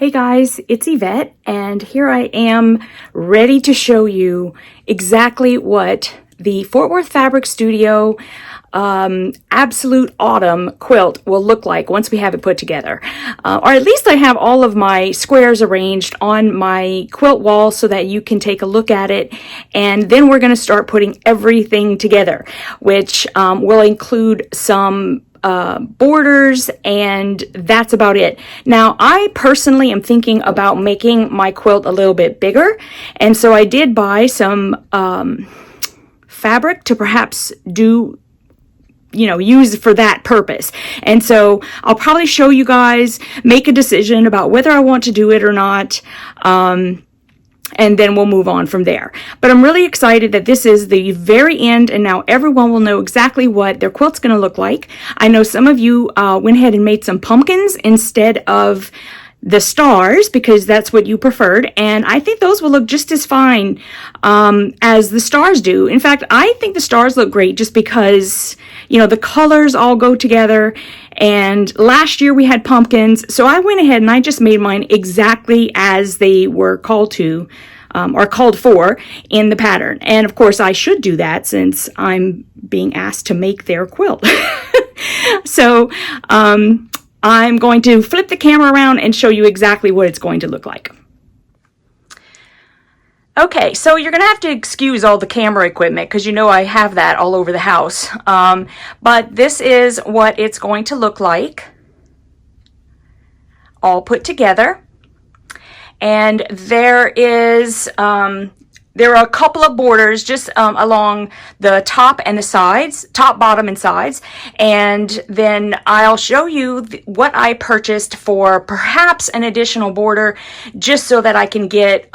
Hey guys, it's Yvette, and here I am ready to show you exactly what the Fort Worth Fabric Studio Absolute Autumn quilt will look like once we have it put together. Or at least I have all of my squares arranged on my quilt wall so that you can take a look at it. And then we're going to start putting everything together, which will include some borders, and that's about it. Now, I personally am thinking about making my quilt a little bit bigger, and so I did buy some fabric to perhaps use for that purpose. And so I'll probably show you guys, make a decision about whether I want to do it or not. And then we'll move on from there. But I'm really excited that this is the very end, and now everyone will know exactly what their quilt's going to look like. I know some of you went ahead and made some pumpkins instead of the stars because that's what you preferred, and I think those will look just as fine as the stars do. In fact, I think the stars look great just because, the colors all go together. And last year we had pumpkins, so I went ahead and I just made mine exactly as they were called to, or called for in the pattern. And of course I should do that since I'm being asked to make their quilt. So I'm going to flip the camera around and show you exactly what it's going to look like. Okay, so you're going to have to excuse all the camera equipment because I have that all over the house. But this is what it's going to look like, all put together. And there are a couple of borders just along the top and the sides, top, bottom, and sides. And then I'll show you what I purchased for perhaps an additional border just so that I can get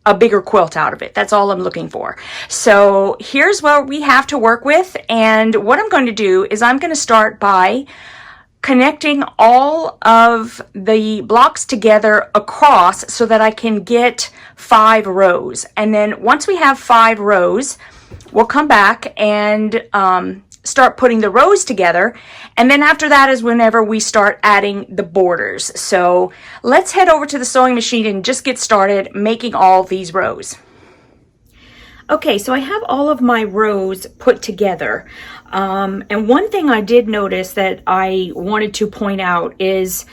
a bigger quilt out of it. That's all I'm looking for. So here's what we have to work with. And what I'm going to do is I'm going to start by connecting all of the blocks together across so that I can get 5 rows. And then once we have 5 rows, we'll come back and start putting the rows together. And then after that is whenever we start adding the borders. So let's head over to the sewing machine and just get started making all these rows. Okay, so I have all of my rows put together. And one thing I did notice that I wanted to point out is,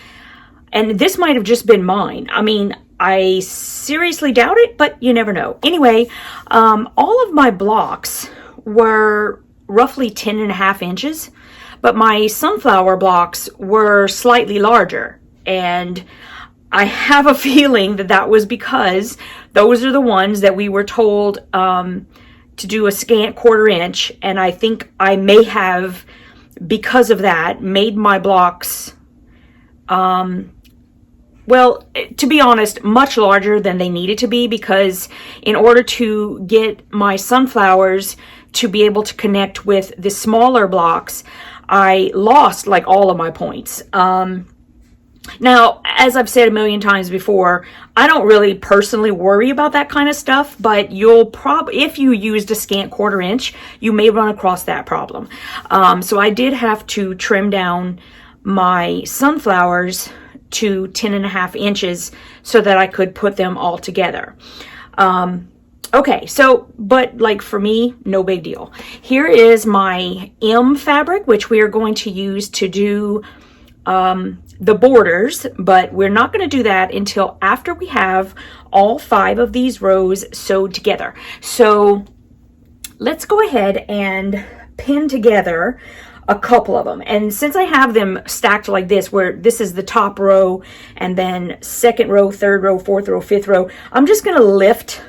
and this might have just been mine. I mean, I seriously doubt it, but you never know. Anyway, all of my blocks were roughly 10.5 inches, but my sunflower blocks were slightly larger. And I have a feeling that that was because those are the ones that we were told to do a scant 1/4 inch. And I think I may have, because of that, made my blocks, well, to be honest, much larger than they needed to be, because in order to get my sunflowers to be able to connect with the smaller blocks, I lost like all of my points. Now, as I've said a million times before, I don't really personally worry about that kind of stuff, but you'll probably, if you used a scant 1/4 inch, you may run across that problem. So I did have to trim down my sunflowers to 10.5 inches so that I could put them all together. Okay, so, but like for me, no big deal. Here is my M fabric, which we are going to use to do the borders, but we're not going to do that until after we have all 5 of these rows sewed together. So let's go ahead and pin together a couple of them. And since I have them stacked like this, where this is the top row and then 2nd row, 3rd row, 4th row, 5th row, I'm just going to lift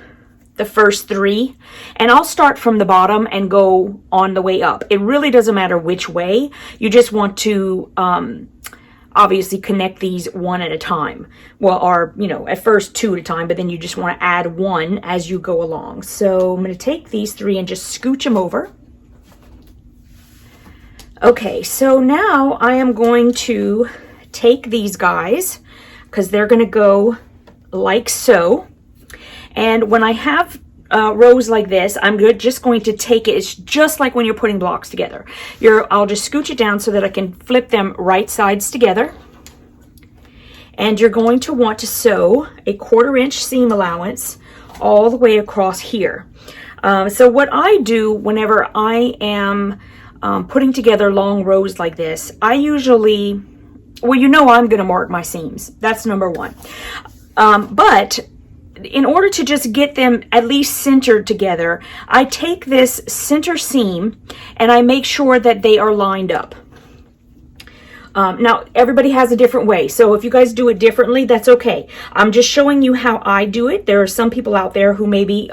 the first 3, and I'll start from the bottom and go on the way up. It really doesn't matter which way. You just want to obviously connect these one at a time. Well, or at first 2 at a time, but then you just want to add 1 as you go along. So I'm going to take these 3 and just scooch them over. Okay, so now I am going to take these guys, because they're going to go like so. And when I have rows like this, I'm just going to take it. It's just like when you're putting blocks together. I'll just scooch it down so that I can flip them right sides together. And you're going to want to sew a 1/4 inch seam allowance all the way across here. So what I do whenever I am putting together long rows like this, I usually, well, you know I'm going to mark my seams. That's number one. But in order to just get them at least centered together, I take this center seam and I make sure that they are lined up. Now, everybody has a different way, so if you guys do it differently, that's okay. I'm just showing you how I do it. There are some people out there who maybe,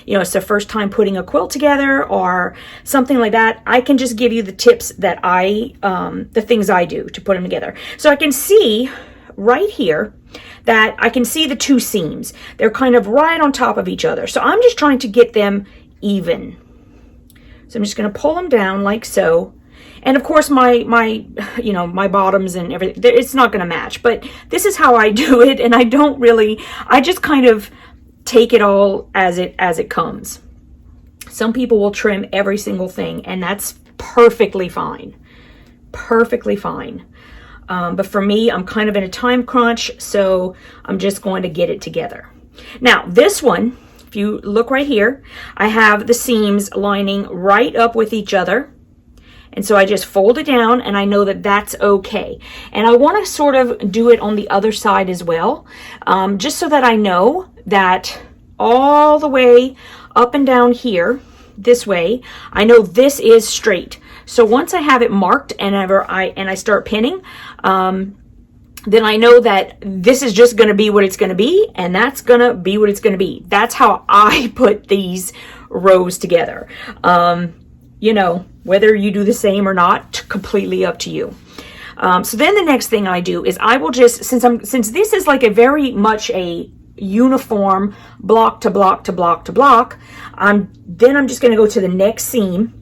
you know, it's their first time putting a quilt together or something like that. I can just give you the tips that the things I do to put them together. So I can see right here that I can see the two seams. They're kind of right on top of each other. So I'm just trying to get them even. So I'm just going to pull them down like so. And of course my you know, my bottoms and everything, it's not going to match, but this is how I do it. And I don't really, I just kind of take it all as it comes. Some people will trim every single thing, and that's perfectly fine. Perfectly fine. But for me, I'm kind of in a time crunch, so I'm just going to get it together. Now, this one, if you look right here, I have the seams lining right up with each other. And so I just fold it down, and I know that that's okay. And I want to sort of do it on the other side as well, just so that I know that all the way up and down here, this way, I know this is straight. So once I have it marked and I start pinning, then I know that this is just going to be what it's going to be, and that's going to be what it's going to be. That's how I put these rows together. You know, whether you do the same or not, completely up to you. So then the next thing I do is I will just, since this is like a very much a uniform block to block to block to block, then I'm just going to go to the next seam,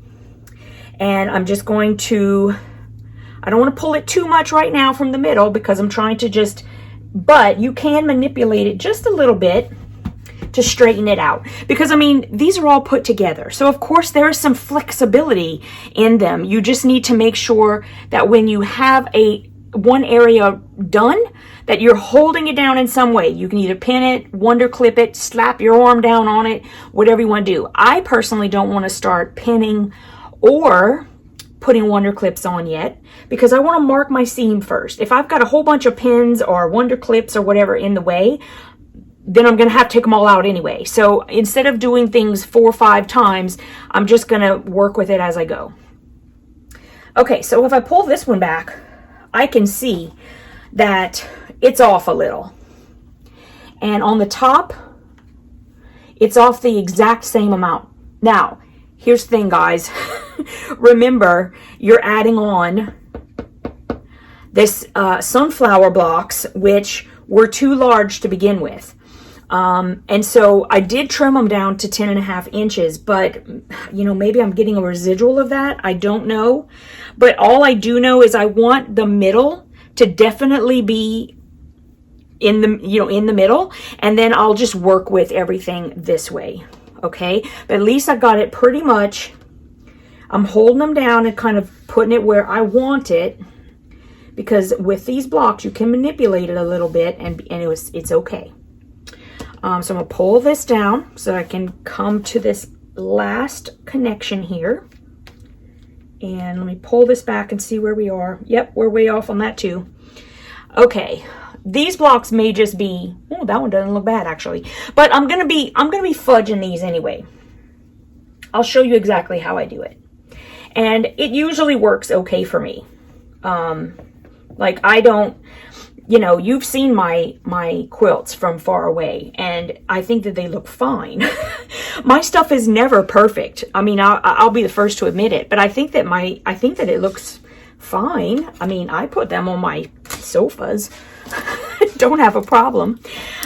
and I'm just going to, I don't want to pull it too much right now from the middle because I'm trying to just, but you can manipulate it just a little bit to straighten it out, because I mean, these are all put together, so of course there is some flexibility in them. You just need to make sure that when you have one area done, that you're holding it down in some way. You can either pin it, wonder clip it, slap your arm down on it, whatever you want to do. I personally don't want to start pinning or putting wonder clips on yet, because I want to mark my seam first. If I've got a whole bunch of pins or wonder clips or whatever in the way, then I'm going to have to take them all out anyway. So instead of doing things 4 or 5 times, I'm just going to work with it as I go. Okay, so if I pull this one back, I can see that it's off a little. And on the top, it's off the exact same amount. Now, here's the thing, guys. Remember, you're adding on this sunflower blocks, which were too large to begin with. And so I did trim them down to 10.5 inches, but you know, maybe I'm getting a residual of that. I don't know. But all I do know is I want the middle to definitely be in the, you know, in the middle, and then I'll just work with everything this way. Okay. But at least I got it pretty much. I'm holding them down and kind of putting it where I want it, because with these blocks, you can manipulate it a little bit, and it's okay. So I'm going to pull this down so I can come to this last connection here. And let me pull this back and see where we are. Yep, we're way off on that too. Okay, these blocks may just be, oh, that one doesn't look bad actually. But I'm gonna be fudging these anyway. I'll show you exactly how I do it. And it usually works okay for me. Like I don't, you know, you've seen my quilts from far away, and I think that they look fine. My stuff is never perfect. I mean, I'll be the first to admit it, but I think that it looks fine. I mean, I put them on my sofas. Don't have a problem.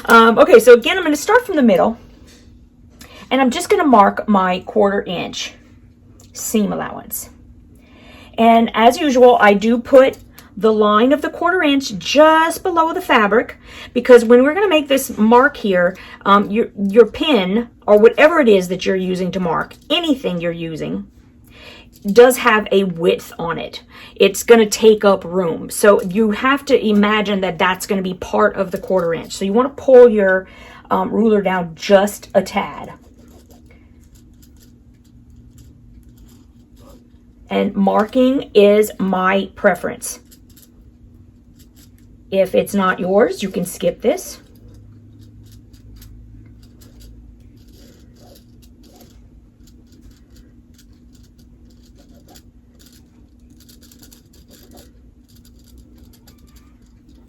Okay, so again, I'm going to start from the middle, and I'm just going to mark my 1/4 inch seam allowance. And as usual, I do put the line of the 1/4 inch just below the fabric, because when we're going to make this mark here, your pin or whatever it is that you're using to mark, anything you're using, does have a width on it. It's going to take up room. So you have to imagine that that's going to be part of the 1/4 inch. So you want to pull your ruler down just a tad. And marking is my preference. If it's not yours, you can skip this.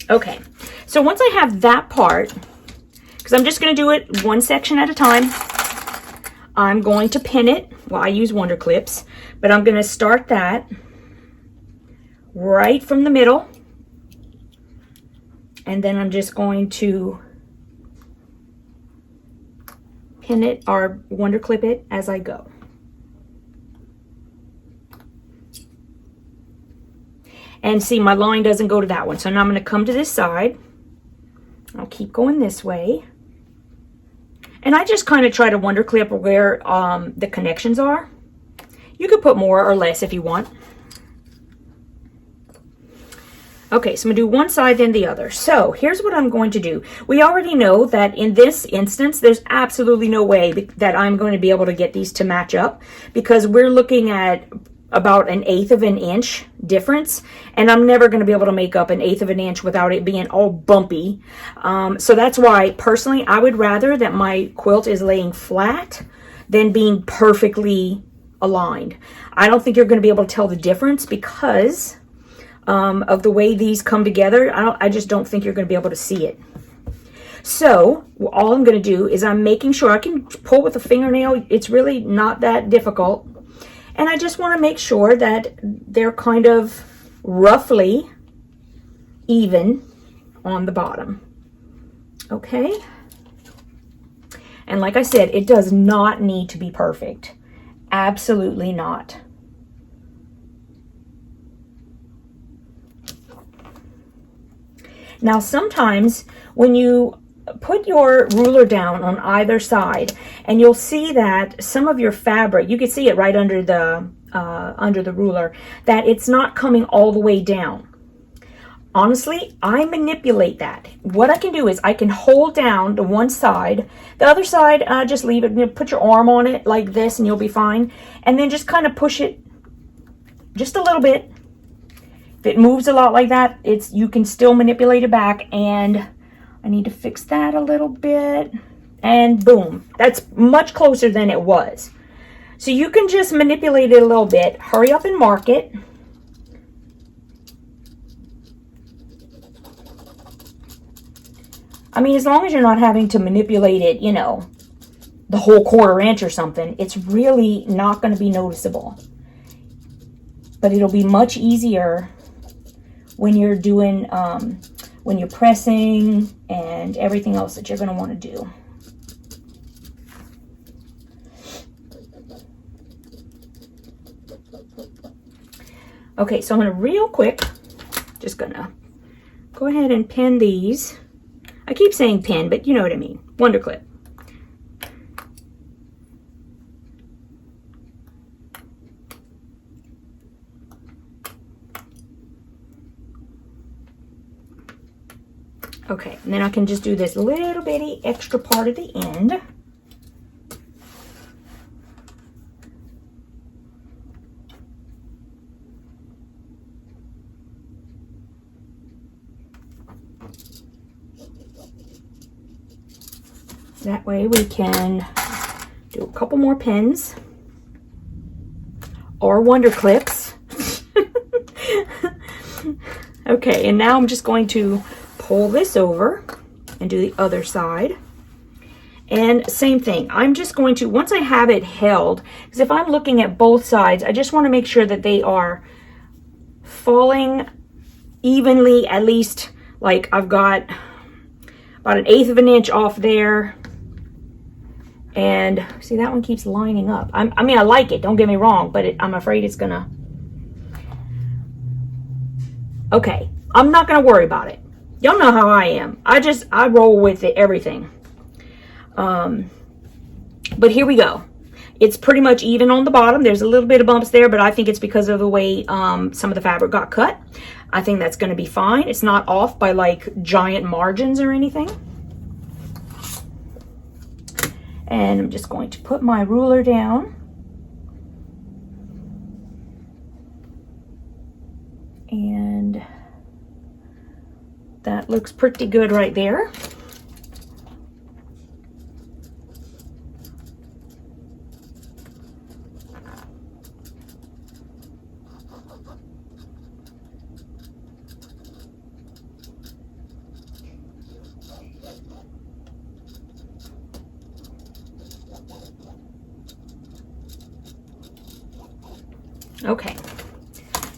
Okay, so once I have that part, because I'm just going to do it one section at a time, I'm going to pin it. Well, I use Wonder Clips, but I'm going to start that right from the middle, and then I'm just going to pin it or Wonder Clip it as I go. And see, my line doesn't go to that one. So now I'm going to come to this side. I'll keep going this way. And I just kind of try to Wonder Clip where the connections are. You could put more or less if you want. Okay, so I'm going to do one side, then the other. So here's what I'm going to do. We already know that in this instance, there's absolutely no way that I'm going to be able to get these to match up, because we're looking at about 1/8 of an inch difference, and I'm never going to be able to make up 1/8 of an inch without it being all bumpy. So that's why personally I would rather that my quilt is laying flat than being perfectly aligned. I don't think you're going to be able to tell the difference because of the way these come together. I just don't think you're going to be able to see it. So all I'm going to do is I'm making sure I can pull with a fingernail. It's really not that difficult. And I just want to make sure that they're kind of roughly even on the bottom. Okay? And like I said, it does not need to be perfect. Absolutely not. Now, sometimes when you put your ruler down on either side, and you'll see that some of your fabric, you can see it right under the ruler, that it's not coming all the way down. Honestly, I manipulate that. What I can do is I can hold down to one side, the other side, just leave it, you know, put your arm on it like this and you'll be fine, and then just kind of push it just a little bit. If it moves a lot like that, you can still manipulate it back, and I need to fix that a little bit, and boom, that's much closer than it was. So you can just manipulate it a little bit, hurry up and mark it. I mean, as long as you're not having to manipulate it, you know, the whole 1/4 inch or something, it's really not going to be noticeable. But it'll be much easier when you're doing, when you're pressing and everything else that you're going to want to do. Okay, so I'm going to real quick, just going to go ahead and pin these. I keep saying pin, but you know what I mean. Wonder Clip. Okay, and then I can just do this little bitty extra part at the end. That way we can do a couple more pins or Wonder Clips. Okay, and now I'm just going to pull this over and do the other side. And same thing, I'm just going to, once I have it held, because if I'm looking at both sides, I just want to make sure that they are falling evenly, at least like I've got about 1/8 of an inch off there. And see, that one keeps lining up. I mean, I like it, don't get me wrong, but I'm afraid it's gonna. Okay, I'm not gonna worry about it. Y'all know how I am. I roll with it, everything. But here we go. It's pretty much even on the bottom. There's a little bit of bumps there, but I think it's because of the way some of the fabric got cut. I think that's going to be fine. It's not off by like giant margins or anything. And I'm just going to put my ruler down. And that looks pretty good right there. Okay,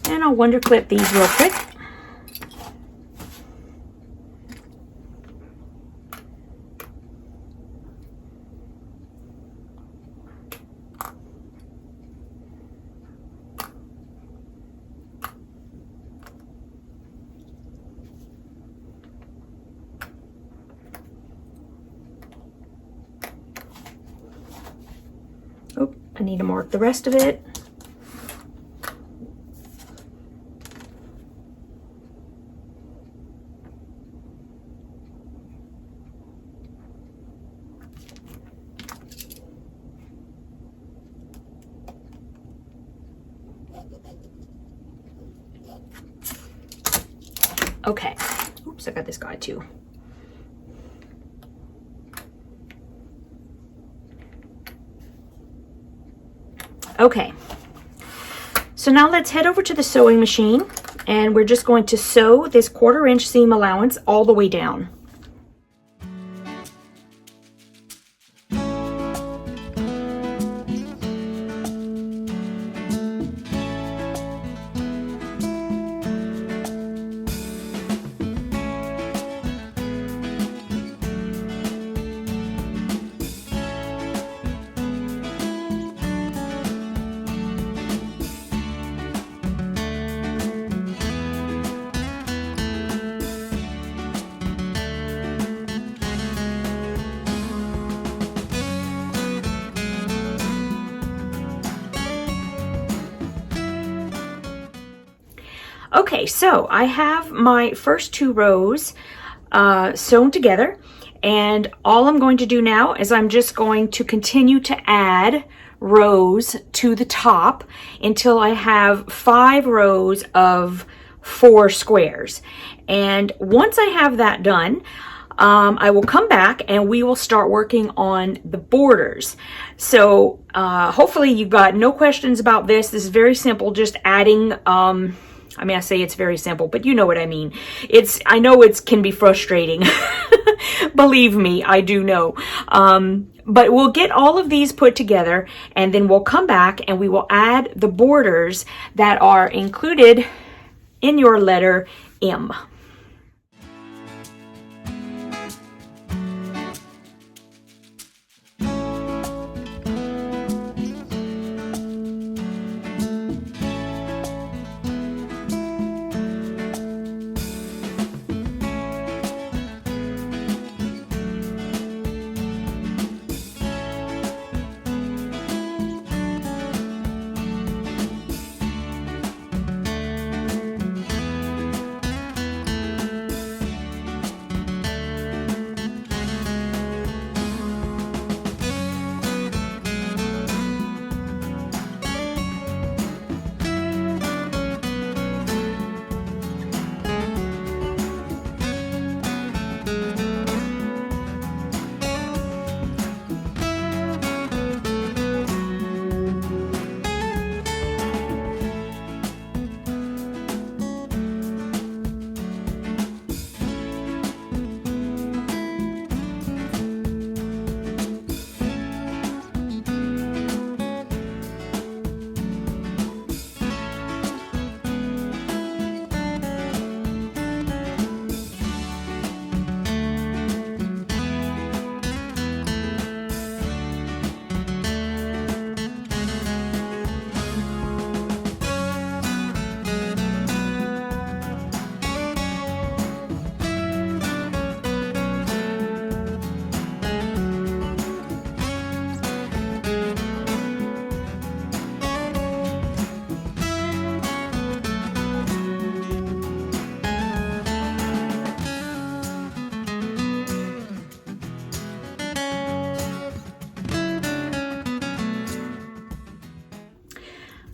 and I'll wonder clip these real quick. Oh, I need to mark the rest of it. Okay, oops, I got this guy too. Okay, so now let's head over to the sewing machine and we're just going to sew this 1/4 inch seam allowance all the way down. Okay, so I have my first 2 rows sewn together, and all I'm going to do now is I'm just going to continue to add rows to the top until I have 5 rows of 4 squares. And once I have that done, I will come back and we will start working on the borders. So hopefully you've got no questions about this. This is very simple, just adding I mean, I say it's very simple, but you know what I mean. I know it can be frustrating. Believe me, I do know. But we'll get all of these put together and then we'll come back and we will add the borders that are included in your letter M.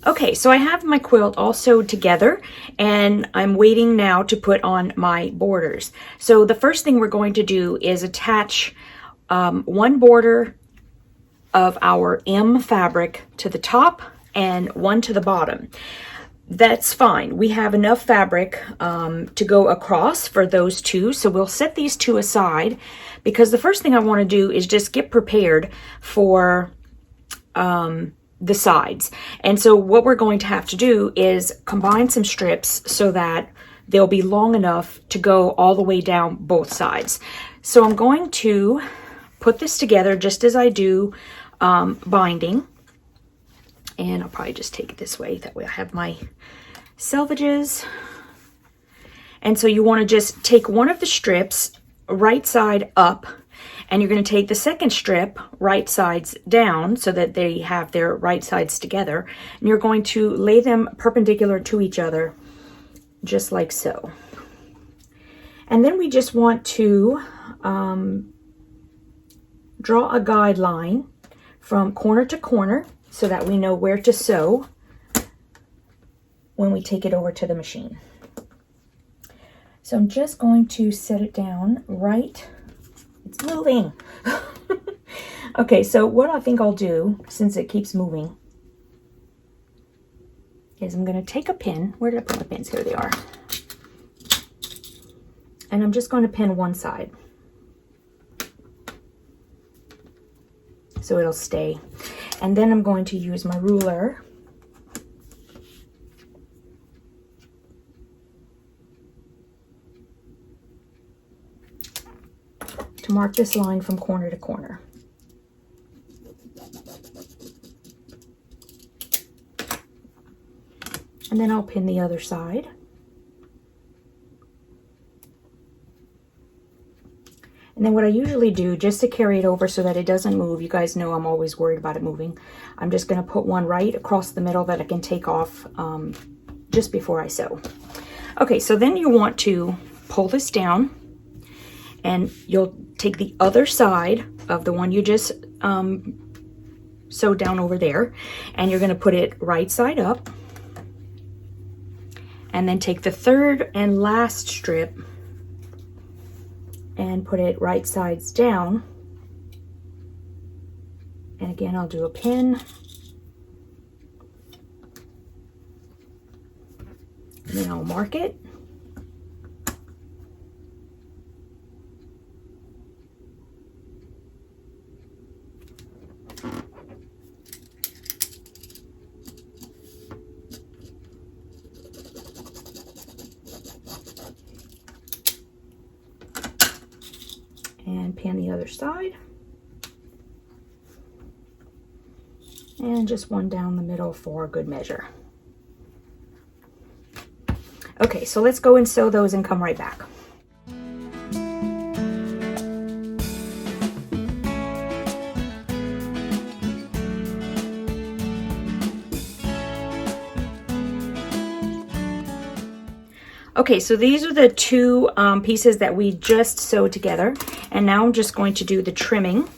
Okay, so I have my quilt all sewed together, and I'm waiting now to put on my borders. So the first thing we're going to do is attach one border of our M fabric to the top and one to the bottom. That's fine. We have enough fabric to go across for those two, so we'll set these two aside, because the first thing I want to do is just get prepared for the sides. And so what we're going to have to do is combine some strips so that they'll be long enough to go all the way down both sides. So I'm going to put this together just as I do binding, and I'll probably just take it this way, that way I have my selvages. And so you want to just take one of the strips right side up, and you're going to take the second strip right sides down so that they have their right sides together, and you're going to lay them perpendicular to each other just like so. And then we just want to draw a guideline from corner to corner so that we know where to sew when we take it over to the machine. So I'm just going to set it down right. It's moving. Okay, so what I think I'll do, since it keeps moving, is I'm going to take a pin. Where did I put the pins? Here they are. And I'm just going to pin one side, so it'll stay. And then I'm going to use my ruler to mark this line from corner to corner. And then I'll pin the other side. And then what I usually do, just to carry it over so that it doesn't move, you guys know I'm always worried about it moving, I'm just going to put one right across the middle that I can take off just before I sew. Okay, so then you want to pull this down, and you'll take the other side of the one you just sewed down over there, and you're going to put it right side up, and then take the third and last strip and put it right sides down. And again, I'll do a pin. And then I'll mark it. And pin the other side, and just one down the middle for good measure. Okay, so let's go and sew those and come right back. Okay, so these are the two pieces that we just sewed together, and now I'm just going to do the trimming.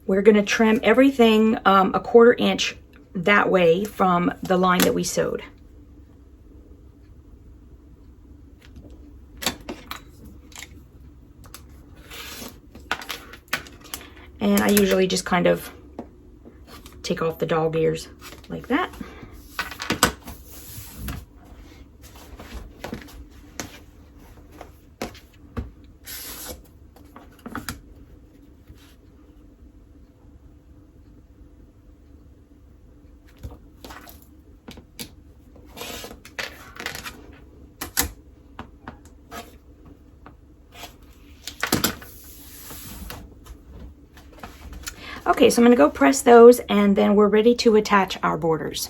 We're going to trim everything a 1/4 inch that way from the line that we sewed. And I usually just kind of take off the dog ears like that. Okay, so I'm going to go press those, and then we're ready to attach our borders.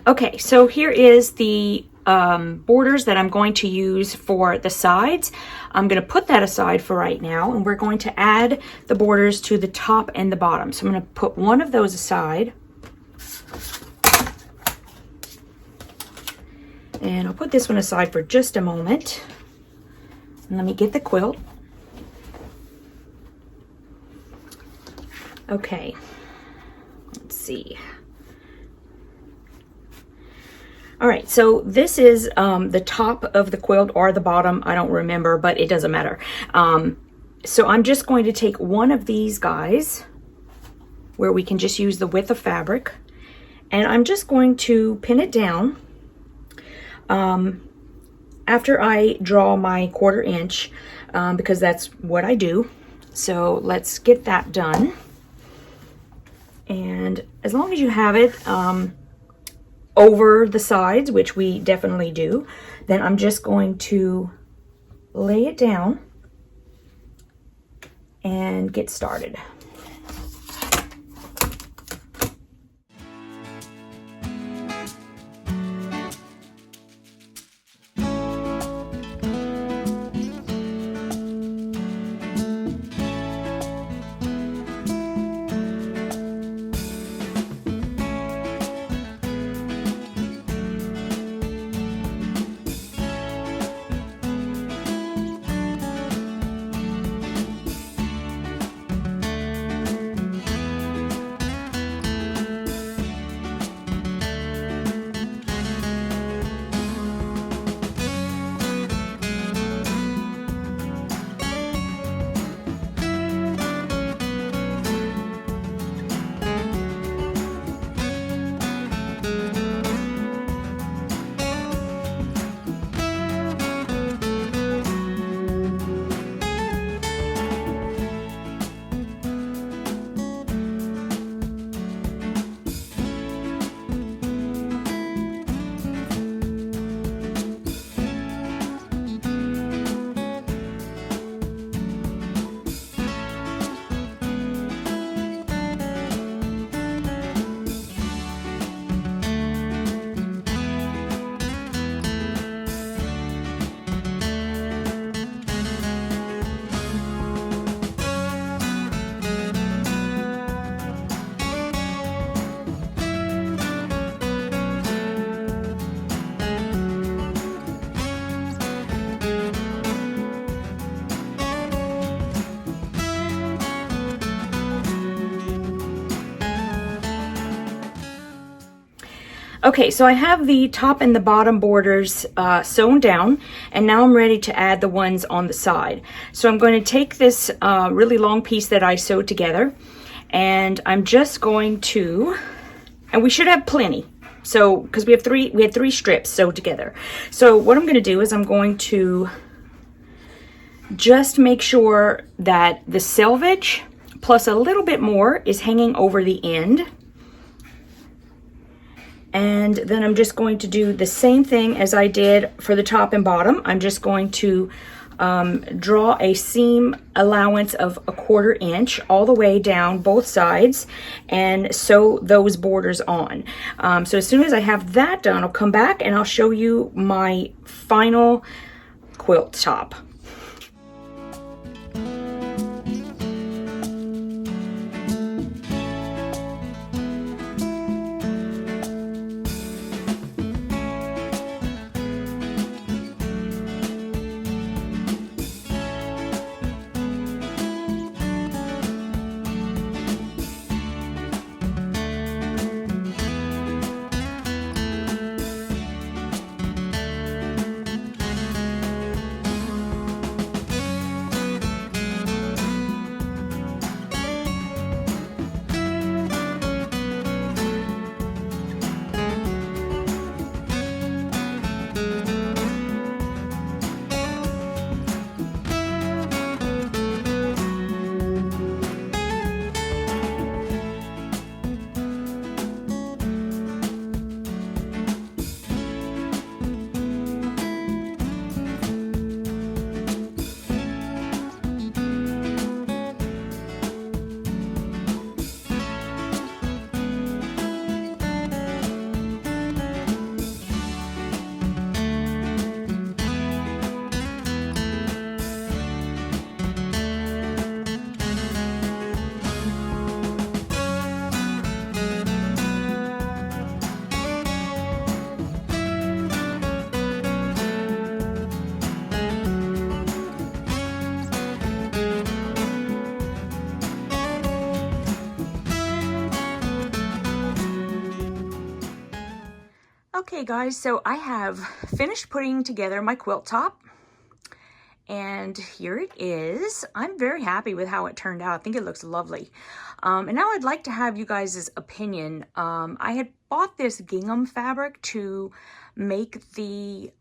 Okay, so here is the borders that I'm going to use for the sides. I'm going to put that aside for right now, and we're going to add the borders to the top and the bottom. So I'm going to put one of those aside. And I'll put this one aside for just a moment. And let me get the quilt. Okay, let's see. All right, so this is the top of the quilt or the bottom. I don't remember, but it doesn't matter. So I'm just going to take one of these guys where we can just use the width of fabric, and I'm just going to pin it down after I draw my 1/4 inch, because that's what I do. So let's get that done. And as long as you have it over the sides, which we definitely do, then I'm just going to lay it down and get started. Okay, so I have the top and the bottom borders sewn down, and now I'm ready to add the ones on the side. So I'm going to take this really long piece that I sewed together, and I'm just going to, and we should have plenty. So, because we had three strips sewed together. So what I'm going to do is I'm going to just make sure that the selvage plus a little bit more is hanging over the end. And then I'm just going to do the same thing as I did for the top and bottom. I'm just going to draw a seam allowance of 1/4 inch all the way down both sides and sew those borders on. So as soon as I have that done, I'll come back and I'll show you my final quilt top. Okay guys, so I have finished putting together my quilt top, and here it is. I'm very happy with how it turned out. I think it looks lovely. And now I'd like to have you guys' opinion. I had bought this gingham fabric to make the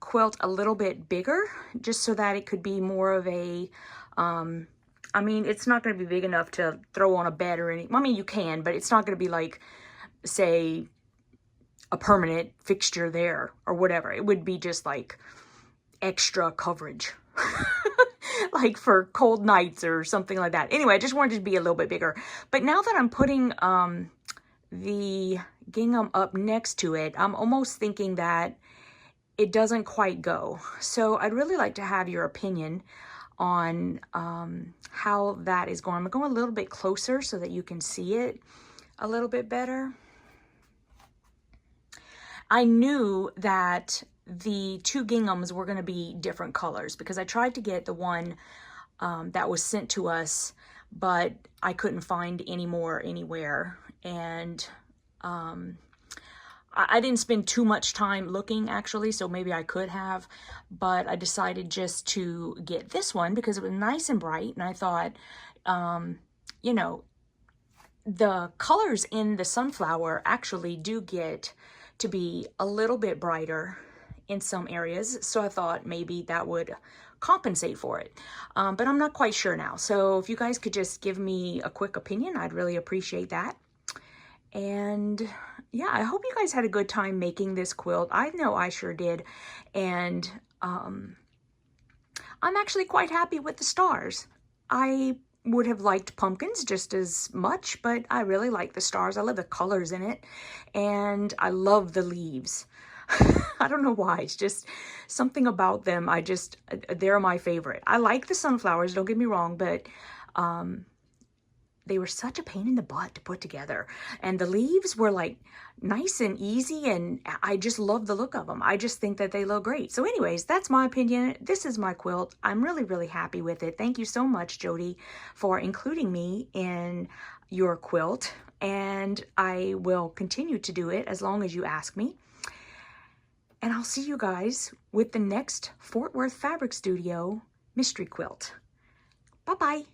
quilt a little bit bigger, just so that it could be more of a, I mean, it's not going to be big enough to throw on a bed or anything. I mean, you can, but it's not going to be like, say, a permanent fixture there or whatever. It would be just like extra coverage, like for cold nights or something like that. Anyway, I just wanted it to be a little bit bigger. But now that I'm putting the gingham up next to it, I'm almost thinking that it doesn't quite go. So I'd really like to have your opinion on how that is going. I'm going a little bit closer so that you can see it a little bit better. I knew that the two ginghams were going to be different colors because I tried to get the one that was sent to us, but I couldn't find any more anywhere. And I didn't spend too much time looking, actually, so maybe I could have, but I decided just to get this one because it was nice and bright, and I thought, you know, the colors in the sunflower actually do get to be a little bit brighter in some areas, so I thought maybe that would compensate for it, but I'm not quite sure now. So if you guys could just give me a quick opinion, I'd really appreciate that. And yeah, I hope you guys had a good time making this quilt. I know I sure did. And I'm actually quite happy with the stars. I would have liked pumpkins just as much, but I really like the stars. I love the colors in it, and I love the leaves. I don't know why. It's just something about them. They're my favorite. I like the sunflowers, don't get me wrong, but they were such a pain in the butt to put together. And the leaves were like nice and easy, and I just love the look of them. I just think that they look great. So anyways, that's my opinion. This is my quilt. I'm really, really happy with it. Thank you so much, Jody, for including me in your quilt. And I will continue to do it as long as you ask me. And I'll see you guys with the next Fort Worth Fabric Studio mystery quilt. Bye-bye.